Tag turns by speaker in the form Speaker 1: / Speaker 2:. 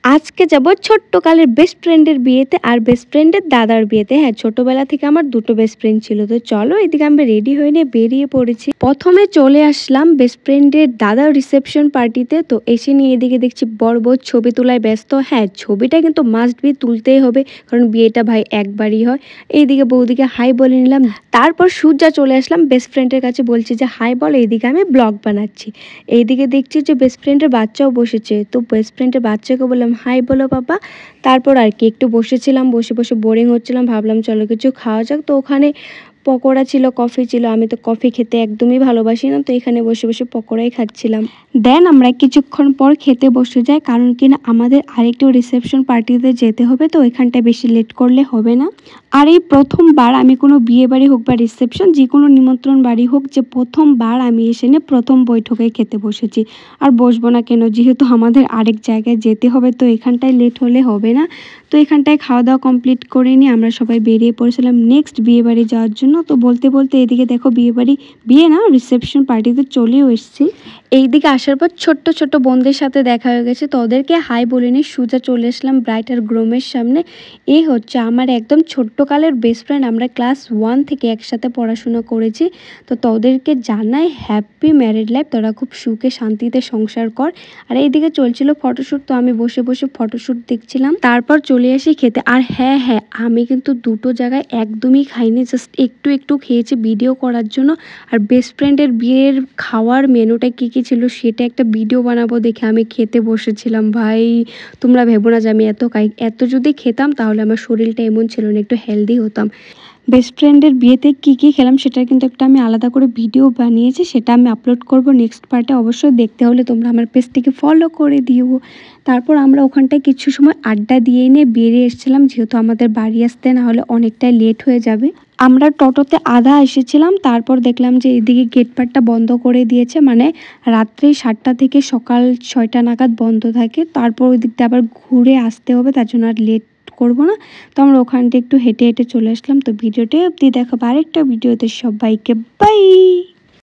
Speaker 1: আজকে যাব ছোট্টকালের বেস্ট ফ্রেন্ডের বিয়েতে আর বেস্ট ফ্রেন্ডের দাদার বিয়েতে। হ্যাঁ, ছোটবেলা থেকে আমার দুটো বেস্ট ফ্রেন্ড ছিল। তো চলো, এদিকে আমি রেডি হয়ে নিয়ে বেরিয়ে পড়েছি। প্রথমে চলে আসলাম বেস্ট ফ্রেন্ডের দাদার রিসেপশন পার্টিতে। তো এসে নিয়ে এদিকে দেখছি বড় বড় ছবি তোলায় ব্যস্ত। হ্যাঁ, ছবিটা কিন্তু মাস্ট বি তুলতেই হবে, কারণ বিয়েটা ভাই একবারই হয়। এইদিকে বৌদিকে হাই বলে নিলাম। তারপর সূর্যা চলে আসলাম বেস্ট ফ্রেন্ডের কাছে, বলছি যে হাই বল, এইদিকে আমি ব্লগ বানাচ্ছি। এইদিকে দেখছি যে বেস্ট ফ্রেন্ডের বাচ্চাও বসেছে। তো বেস্ট ফ্রেন্ডের বাচ্চাকে বললাম হাই বলো বাবা। তারপর আর কি একটু বসেছিলাম, বসে বসে বোরিং হচ্ছিলাম, ভাবলাম চলো কিছু খাওয়া যাক। তো ওখানে পকোড়া ছিল, কফি ছিল। আমি তো কফি খেতে একদমই ভালোবাসি না, তো এখানে বসে বসে পকোড়াই খাচ্ছিলাম। দেন আমরা কিছুক্ষণ পর খেতে বসে যাই, কারণ কিনা আমাদের আরেকটু রিসেপশন পার্টিতে যেতে হবে, তো এখানটায় বেশি লেট করলে হবে না। আর এই প্রথমবার আমি কোনো বিয়ে বাড়ি হোক বা রিসেপশন, যে কোনো নিমন্ত্রণ বাড়ি হোক, যে প্রথমবার আমি এসে নিয়ে প্রথম বৈঠকে খেতে বসেছি। আর বসবো না কেন, যেহেতু আমাদের আরেক জায়গায় যেতে হবে, তো এখানটায় লেট হলে হবে না। তো এখানটায় খাওয়া দাওয়া কমপ্লিট করে নিয়ে আমরা সবাই বেরিয়ে পড়েছিলাম নেক্সট বিয়ে বাড়ি যাওয়ার জন্য। তো বলতে বলতে এদিকে দেখো বিয়ে না, রিসেপশন পার্টিতে চলেও এসেছি। এইদিকে আসার পর ছোট্ট ছোট্ট বোনদের সাথে দেখা হয়ে গেছে, তো ওদেরকে হাই বলে নিয়ে সোজা চলে আসলাম ব্রাইড আর গ্রুমের সামনে। এই হচ্ছে আমার একদম ছোট্টকালের বেস্ট ফ্রেন্ড, আমরা ক্লাস 1 থেকে একসাথে পড়াশোনা করেছি। তো তোদেরকে জানাই হ্যাপি ম্যারিড লাইফ, তোরা খুব সুখে শান্তিতে সংসার কর। আর এইদিকে চলছিল ফটোশ্যুট, তো আমি বসে বসে ফটোশ্যুট দেখছিলাম। তারপর চলে আসি খেতে। আর হ্যাঁ হ্যাঁ, আমি কিন্তু দুটো জায়গায় একদমই খাইনি, জাস্ট একটু একটু খেয়েছি ভিডিও করার জন্য। আর বেস্ট ফ্রেন্ডের বিয়ের খাওয়ার মেনুটা কী কী ছিল সেটা একটা ভিডিও বানাবো দেখে আমি খেতে বসেছিলাম। ভাই তোমরা ভেবো না যে আমি এত খাই, এত যদি খেতাম তাহলে আমার শরীরটা এমন ছিল না, একটু হেলদি হতাম। বেস্ট ফ্রেন্ডের বিয়েতে কী কী খেলাম সেটা কিন্তু একটা আমি আলাদা করে ভিডিও বানিয়েছি, সেটা আমি আপলোড করব নেক্সট পার্টে। অবশ্যই দেখতে হলে তোমরা আমার পেজটিকে ফলো করে দিও। তারপর আমরা ওখানটায় কিছু সময় আড্ডা দিয়ে নিয়ে বেরিয়ে এসেছিলাম, যেহেতু আমাদের বাড়ি আসতে না হলে অনেকটাই লেট হয়ে যাবে। আমরা টোটোতে আধা এসেছিলাম, তারপর দেখলাম যে এদিকে গেট পাটটা বন্ধ করে দিয়েছে, মানে রাত্রি 7টা থেকে সকাল 6টা নাগাদ বন্ধ থাকে। তারপর ওই দিকটা আবার ঘুরে আসতে হবে, তার জন্য আর লেট করব না। তো আমরা ওখানটা একটু হেঁটে হেঁটে চলে আসলাম। তো ভিডিওটি অবধি দেখো, আরেকটা ভিডিওতে সবাইকে বাই।